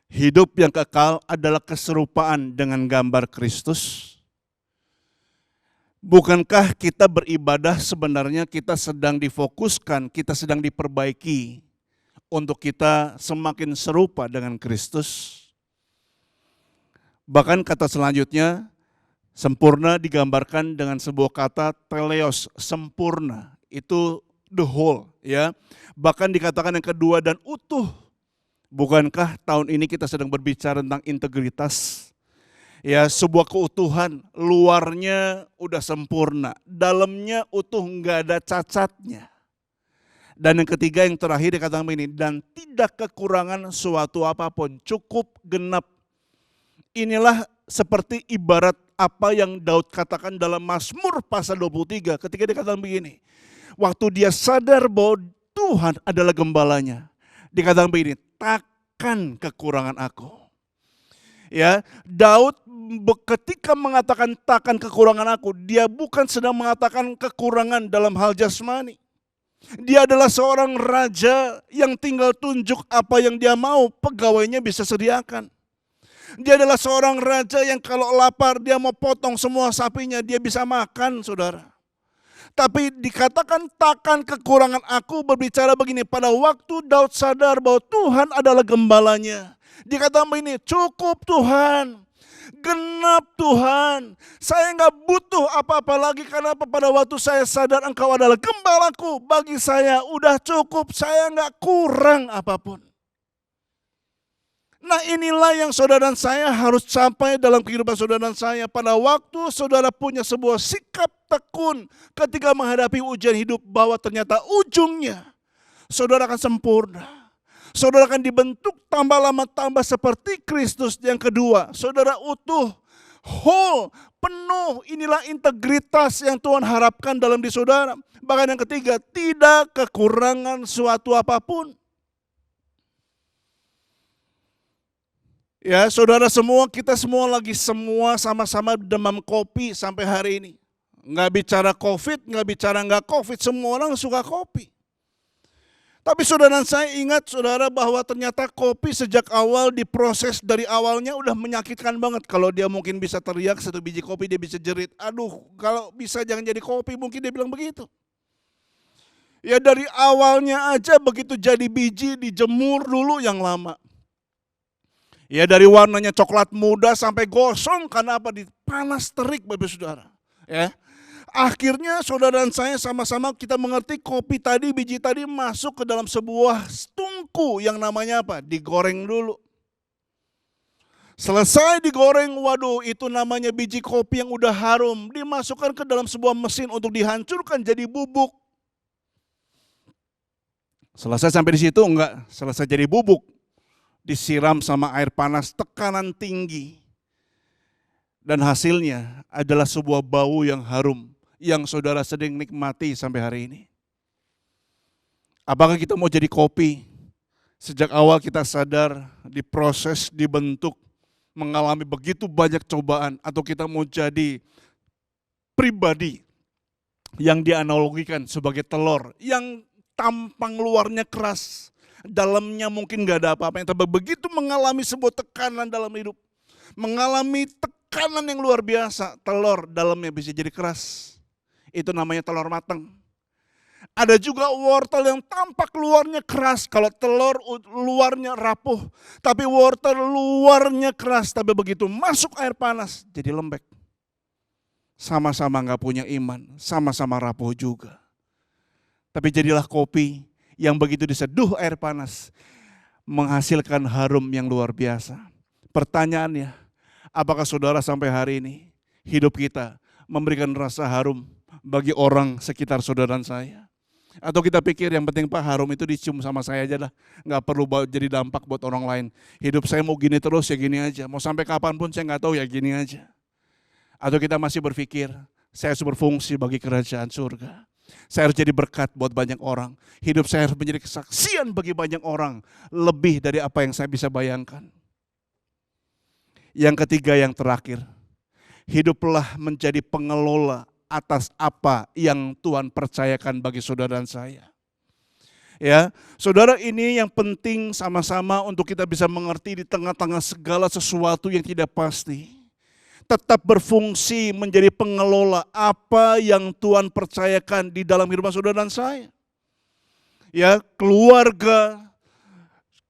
hidup yang kekal adalah keserupaan dengan gambar Kristus? Bukankah kita beribadah sebenarnya kita sedang difokuskan, kita sedang diperbaiki untuk kita semakin serupa dengan Kristus? Bahkan kata selanjutnya, sempurna digambarkan dengan sebuah kata teleos, sempurna. Itu the whole, ya. Bahkan dikatakan yang kedua, dan utuh. Bukankah tahun ini kita sedang berbicara tentang integritas? Ya, sebuah keutuhan, luarnya udah sempurna, dalamnya utuh, nggak ada cacatnya. Dan yang ketiga, yang terakhir dikatakan begini, dan tidak kekurangan suatu apapun, cukup genap. Inilah seperti ibarat apa yang Daud katakan dalam Mazmur pasal 23 ketika dikatakan begini. Waktu dia sadar bahwa Tuhan adalah gembalanya, dikatakan begini, takkan kekurangan aku. Ya, Daud ketika mengatakan takkan kekurangan aku, dia bukan sedang mengatakan kekurangan dalam hal jasmani. Dia adalah seorang raja yang tinggal tunjuk apa yang dia mau, pegawainya bisa sediakan. Dia adalah seorang raja yang kalau lapar dia mau potong semua sapinya, dia bisa makan, saudara. Tapi dikatakan takkan kekurangan aku, berbicara begini, pada waktu Daud sadar bahwa Tuhan adalah gembalanya. Dikatakan begini, cukup Tuhan, genap Tuhan, saya nggak butuh apa-apa lagi, karena pada waktu saya sadar Engkau adalah gembalaku, bagi saya udah cukup, saya nggak kurang apapun. Nah, inilah yang saudara dan saya harus capai dalam kehidupan saudara dan saya. Pada waktu saudara punya sebuah sikap tekun ketika menghadapi ujian hidup, bahwa ternyata ujungnya saudara akan sempurna. Saudara akan dibentuk tambah lama tambah seperti Kristus. Yang kedua, saudara utuh, whole, penuh. Inilah integritas yang Tuhan harapkan dalam diri saudara. Bahkan yang ketiga, tidak kekurangan suatu apapun. Ya, saudara semua, kita semua lagi sama-sama demam kopi sampai hari ini. Nggak bicara COVID, nggak bicara nggak COVID, semua orang suka kopi. Tapi saudara dan saya ingat, saudara, bahwa ternyata kopi sejak awal diproses dari awalnya udah menyakitkan banget. Kalau dia mungkin bisa teriak satu biji kopi dia bisa jerit. Aduh, kalau bisa jangan jadi kopi, mungkin dia bilang begitu. Ya, dari awalnya aja begitu jadi biji dijemur dulu yang lama. Ya dari warnanya coklat muda sampai gosong karena apa? Panas terik Bapak Saudara. Ya. Akhirnya saudara dan saya sama-sama kita mengerti kopi tadi, biji tadi masuk ke dalam sebuah tungku yang namanya apa? Digoreng dulu. Selesai digoreng, waduh itu namanya biji kopi yang udah harum. Dimasukkan ke dalam sebuah mesin untuk dihancurkan jadi bubuk. Selesai sampai di situ enggak, selesai jadi bubuk. Disiram sama air panas, tekanan tinggi. Dan hasilnya adalah sebuah bau yang harum yang saudara sedang nikmati sampai hari ini. Apakah kita mau jadi kopi? Sejak awal kita sadar diproses, dibentuk, mengalami begitu banyak cobaan, atau kita mau jadi pribadi yang dianalogikan sebagai telur yang tampang luarnya keras, dalamnya mungkin gak ada apa-apa, tapi begitu mengalami sebuah tekanan dalam hidup, mengalami tekanan yang luar biasa, telur dalamnya bisa jadi keras. Itu namanya telur matang. Ada juga wortel yang tampak luarnya keras, kalau telur luarnya rapuh, tapi wortel luarnya keras, tapi begitu masuk air panas jadi lembek. Sama-sama gak punya iman, sama-sama rapuh juga. Tapi jadilah kopi yang begitu diseduh air panas, menghasilkan harum yang luar biasa. Pertanyaannya, apakah saudara sampai hari ini, hidup kita memberikan rasa harum bagi orang sekitar saudara dan saya? Atau kita pikir yang penting Pak harum itu dicium sama saya aja lah, gak perlu jadi dampak buat orang lain. Hidup saya mau gini terus ya gini aja, mau sampai kapanpun saya gak tahu ya gini aja. Atau kita masih berpikir, saya harus berfungsi bagi kerajaan surga. Saya harus jadi berkat buat banyak orang. Hidup saya harus menjadi kesaksian bagi banyak orang, lebih dari apa yang saya bisa bayangkan. Yang ketiga, yang terakhir, hiduplah menjadi pengelola atas apa yang Tuhan percayakan bagi saudara dan saya. Ya, saudara, ini yang penting sama-sama untuk kita bisa mengerti di tengah-tengah segala sesuatu yang tidak pasti. Tetap berfungsi menjadi pengelola apa yang Tuhan percayakan di dalam hidup saudara dan saya. Ya, keluarga,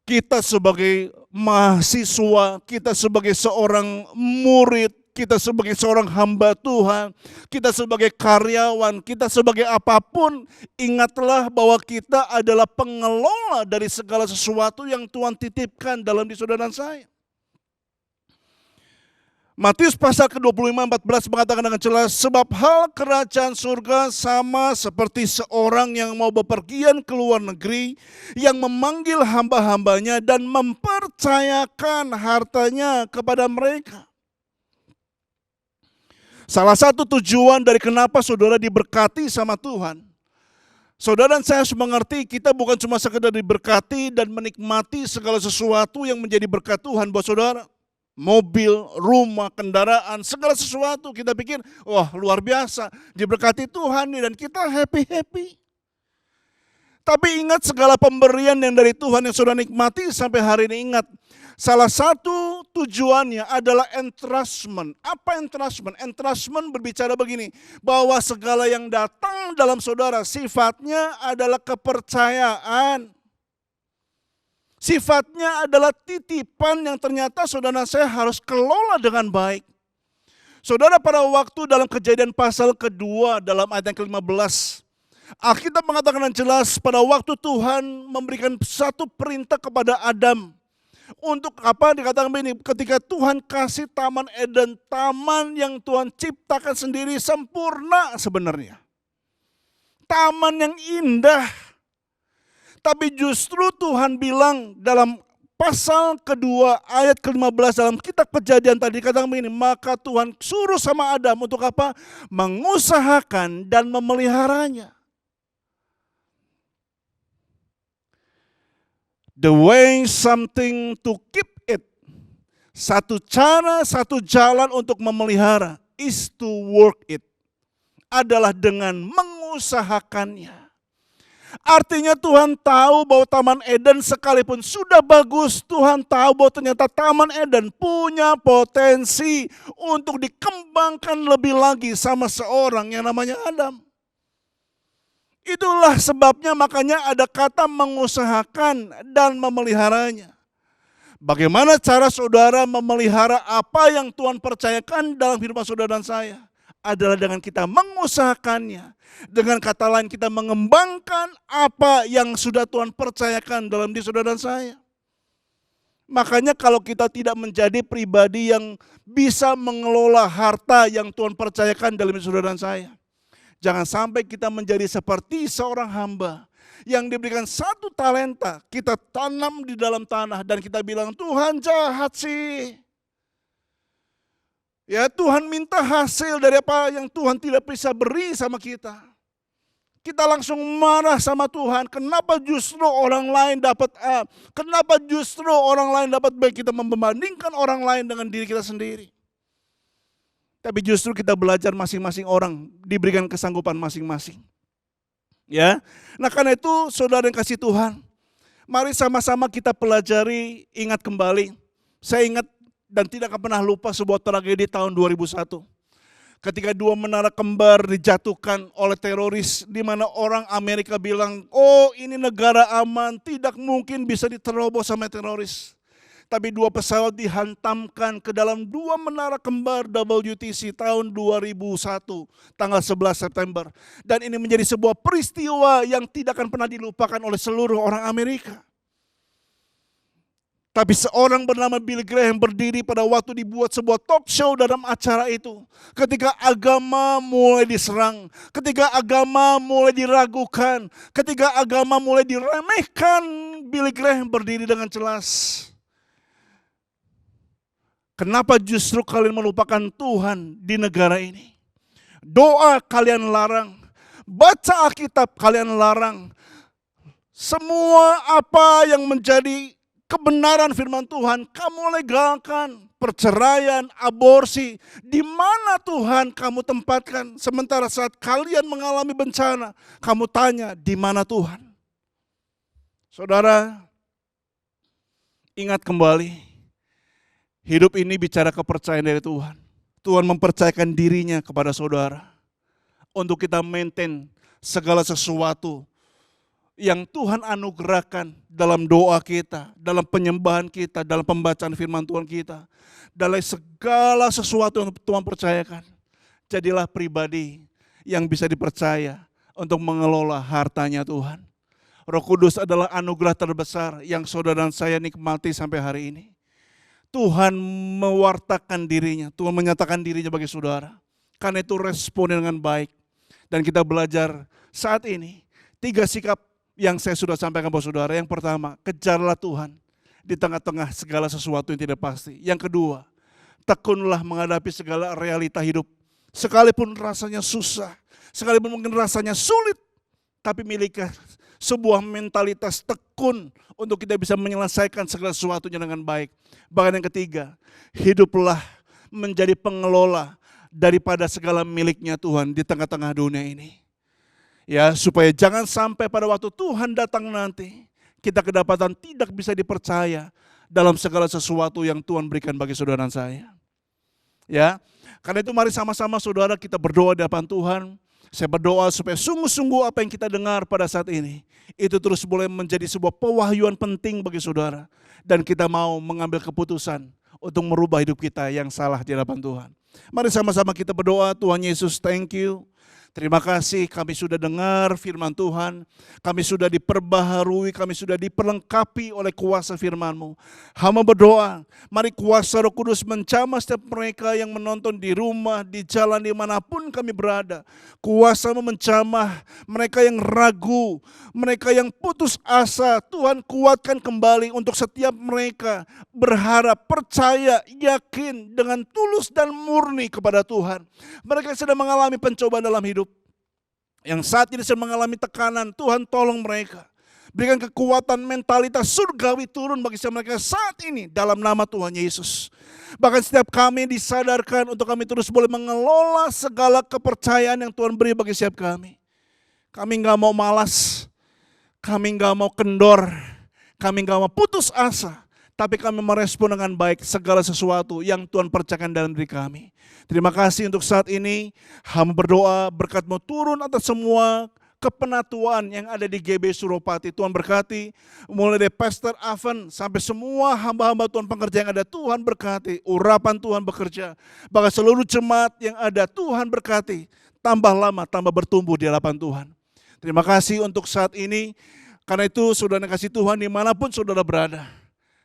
kita sebagai mahasiswa, kita sebagai seorang murid, kita sebagai seorang hamba Tuhan, kita sebagai karyawan, kita sebagai apapun, ingatlah bahwa kita adalah pengelola dari segala sesuatu yang Tuhan titipkan dalam diri saudara dan saya. Matius pasal ke-25-14 mengatakan dengan jelas, sebab hal kerajaan surga sama seperti seorang yang mau bepergian ke luar negeri, yang memanggil hamba-hambanya dan mempercayakan hartanya kepada mereka. Salah satu tujuan dari kenapa saudara diberkati sama Tuhan, saudara dan saya harus mengerti kita bukan cuma sekedar diberkati dan menikmati segala sesuatu yang menjadi berkat Tuhan buat saudara. Mobil, rumah, kendaraan, segala sesuatu kita pikir, wah luar biasa, diberkati Tuhan nih dan kita happy-happy. Tapi ingat segala pemberian yang dari Tuhan yang sudah nikmati sampai hari ini, ingat. Salah satu tujuannya adalah entrustment. Apa entrustment? Entrustment berbicara begini, bahwa segala yang datang dalam saudara sifatnya adalah kepercayaan. Sifatnya adalah titipan yang ternyata saudara saya harus kelola dengan baik. Saudara, pada waktu dalam Kejadian pasal kedua dalam ayat yang ke-15, Alkitab mengatakan dengan jelas pada waktu Tuhan memberikan satu perintah kepada Adam. Untuk apa dikatakan begini, ketika Tuhan kasih Taman Eden, taman yang Tuhan ciptakan sendiri sempurna sebenarnya. Taman yang indah. Tapi justru Tuhan bilang dalam pasal kedua ayat ke-15 dalam kitab Kejadian tadi katakan begini, maka Tuhan suruh sama Adam untuk apa? Mengusahakan dan memeliharanya. The way something to keep it. Satu cara, satu jalan untuk memelihara is to work it. Adalah dengan mengusahakannya. Artinya Tuhan tahu bahwa Taman Eden sekalipun sudah bagus, Tuhan tahu bahwa ternyata Taman Eden punya potensi untuk dikembangkan lebih lagi sama seorang yang namanya Adam. Itulah sebabnya makanya ada kata mengusahakan dan memeliharanya. Bagaimana cara saudara memelihara apa yang Tuhan percayakan dalam hidup saudara dan saya? Adalah dengan kita mengusahakannya. Dengan kata lain kita mengembangkan apa yang sudah Tuhan percayakan dalam diri saudara dan saya. Makanya kalau kita tidak menjadi pribadi yang bisa mengelola harta yang Tuhan percayakan dalam diri saudara dan saya. Jangan sampai kita menjadi seperti seorang hamba yang diberikan 1 talenta, kita tanam di dalam tanah dan kita bilang, Tuhan jahat sih. Ya, Tuhan minta hasil dari apa yang Tuhan tidak bisa beri sama kita. Kita langsung marah sama Tuhan, kenapa justru orang lain dapat A? Kenapa justru orang lain dapat B? Kita membandingkan orang lain dengan diri kita sendiri. Tapi justru kita belajar masing-masing orang diberikan kesanggupan masing-masing. Ya, nah karena itu saudara yang kasih Tuhan, mari sama-sama kita pelajari, ingat kembali. Saya ingat dan tidak akan pernah lupa sebuah tragedi tahun 2001. Ketika 2 menara kembar dijatuhkan oleh teroris, di mana orang Amerika bilang, oh ini negara aman, tidak mungkin bisa diterobos sama teroris. Tapi 2 pesawat dihantamkan ke dalam 2 menara kembar WTC tahun 2001, tanggal 11 September. Dan ini menjadi sebuah peristiwa yang tidak akan pernah dilupakan oleh seluruh orang Amerika. Tapi seorang bernama Billy Graham berdiri pada waktu dibuat sebuah talk show dalam acara itu. Ketika agama mulai diserang, ketika agama mulai diragukan, ketika agama mulai diremehkan, Billy Graham berdiri dengan jelas. Kenapa justru kalian melupakan Tuhan di negara ini? Doa kalian larang, baca Alkitab kalian larang. Semua apa yang menjadi kebenaran firman Tuhan, kamu legalkan. Perceraian, aborsi, di mana Tuhan kamu tempatkan? Sementara saat kalian mengalami bencana, kamu tanya, di mana Tuhan? Saudara, ingat kembali, hidup ini bicara kepercayaan dari Tuhan. Tuhan mempercayakan dirinya kepada saudara untuk kita maintain segala sesuatu yang Tuhan anugerahkan dalam doa kita, dalam penyembahan kita, dalam pembacaan firman Tuhan kita, dalam segala sesuatu yang Tuhan percayakan. Jadilah pribadi yang bisa dipercaya untuk mengelola hartanya Tuhan. Roh Kudus adalah anugerah terbesar yang saudara dan saya nikmati sampai hari ini. Tuhan mewartakan dirinya, Tuhan menyatakan dirinya bagi saudara. Karena itu respon dengan baik. Dan kita belajar saat ini 3 sikap yang saya sudah sampaikan kepada saudara. Yang pertama, kejarlah Tuhan di tengah-tengah segala sesuatu yang tidak pasti. Yang kedua, tekunlah menghadapi segala realita hidup. Sekalipun rasanya susah, sekalipun mungkin rasanya sulit, tapi miliknya sebuah mentalitas tekun untuk kita bisa menyelesaikan segala sesuatunya dengan baik. Bahkan yang ketiga, hiduplah menjadi pengelola daripada segala miliknya Tuhan di tengah-tengah dunia ini. Ya, supaya jangan sampai pada waktu Tuhan datang nanti, kita kedapatan tidak bisa dipercaya dalam segala sesuatu yang Tuhan berikan bagi saudara dan saya. Ya, karena itu mari sama-sama saudara kita berdoa di hadapan Tuhan. Saya berdoa supaya sungguh-sungguh apa yang kita dengar pada saat ini, itu terus boleh menjadi sebuah pewahyuan penting bagi saudara. Dan kita mau mengambil keputusan untuk merubah hidup kita yang salah di hadapan Tuhan. Mari sama-sama kita berdoa. Tuhan Yesus, thank you. Terima kasih kami sudah dengar firman Tuhan, kami sudah diperbaharui, kami sudah diperlengkapi oleh kuasa firman-Mu. Hamba berdoa, mari kuasa Roh Kudus menjamah setiap mereka yang menonton di rumah, di jalan, dimanapun kami berada. Kuasa-Mu menjamah mereka yang ragu, mereka yang putus asa. Tuhan kuatkan kembali untuk setiap mereka berharap, percaya, yakin dengan tulus dan murni kepada Tuhan. Mereka sedang mengalami pencobaan dalam hidup, yang saat ini sedang mengalami tekanan. Tuhan tolong mereka, berikan kekuatan mentalitas surgawi turun bagi mereka saat ini dalam nama Tuhan Yesus. Bahkan setiap kami disadarkan untuk kami terus boleh mengelola segala kepercayaan yang Tuhan beri bagi setiap kami. Kami gak mau malas, kami gak mau kendor, kami gak mau putus asa, tapi kami merespon dengan baik segala sesuatu yang Tuhan percayakan dalam diri kami. Terima kasih untuk saat ini. Hamba berdoa berkat-Mu turun atas semua kepenatuan yang ada di GBI Suropati. Tuhan berkati, mulai dari Pastor Avan sampai semua hamba-hamba Tuhan pekerja yang ada, Tuhan berkati. Urapan Tuhan bekerja, bahkan seluruh jemaat yang ada, Tuhan berkati. Tambah lama, tambah bertumbuh di hadapan Tuhan. Terima kasih untuk saat ini, karena itu saudara kasih Tuhan dimanapun saudara berada.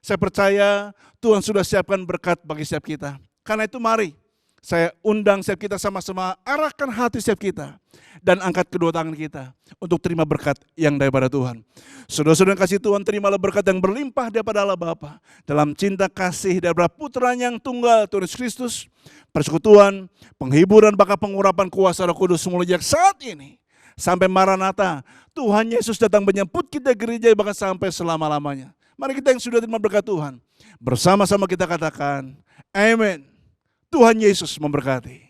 Saya percaya Tuhan sudah siapkan berkat bagi setiap kita. Karena itu mari, saya undang setiap kita sama-sama arahkan hati setiap kita dan angkat kedua tangan kita untuk terima berkat yang daripada Tuhan. Saudara-saudara yang kasih Tuhan, terimalah berkat yang berlimpah daripada Allah Bapa dalam cinta kasih daripada Putranya yang tunggal Tuhan Yesus Kristus, persekutuan, penghiburan, bahkan pengurapan kuasa Roh Kudus mulai sejak saat ini sampai Maranatha. Tuhan Yesus datang menjemput kita gereja bahkan sampai selama-lamanya. Mari kita yang sudah terima berkat Tuhan, bersama-sama kita katakan, Amin. Tuhan Yesus memberkati.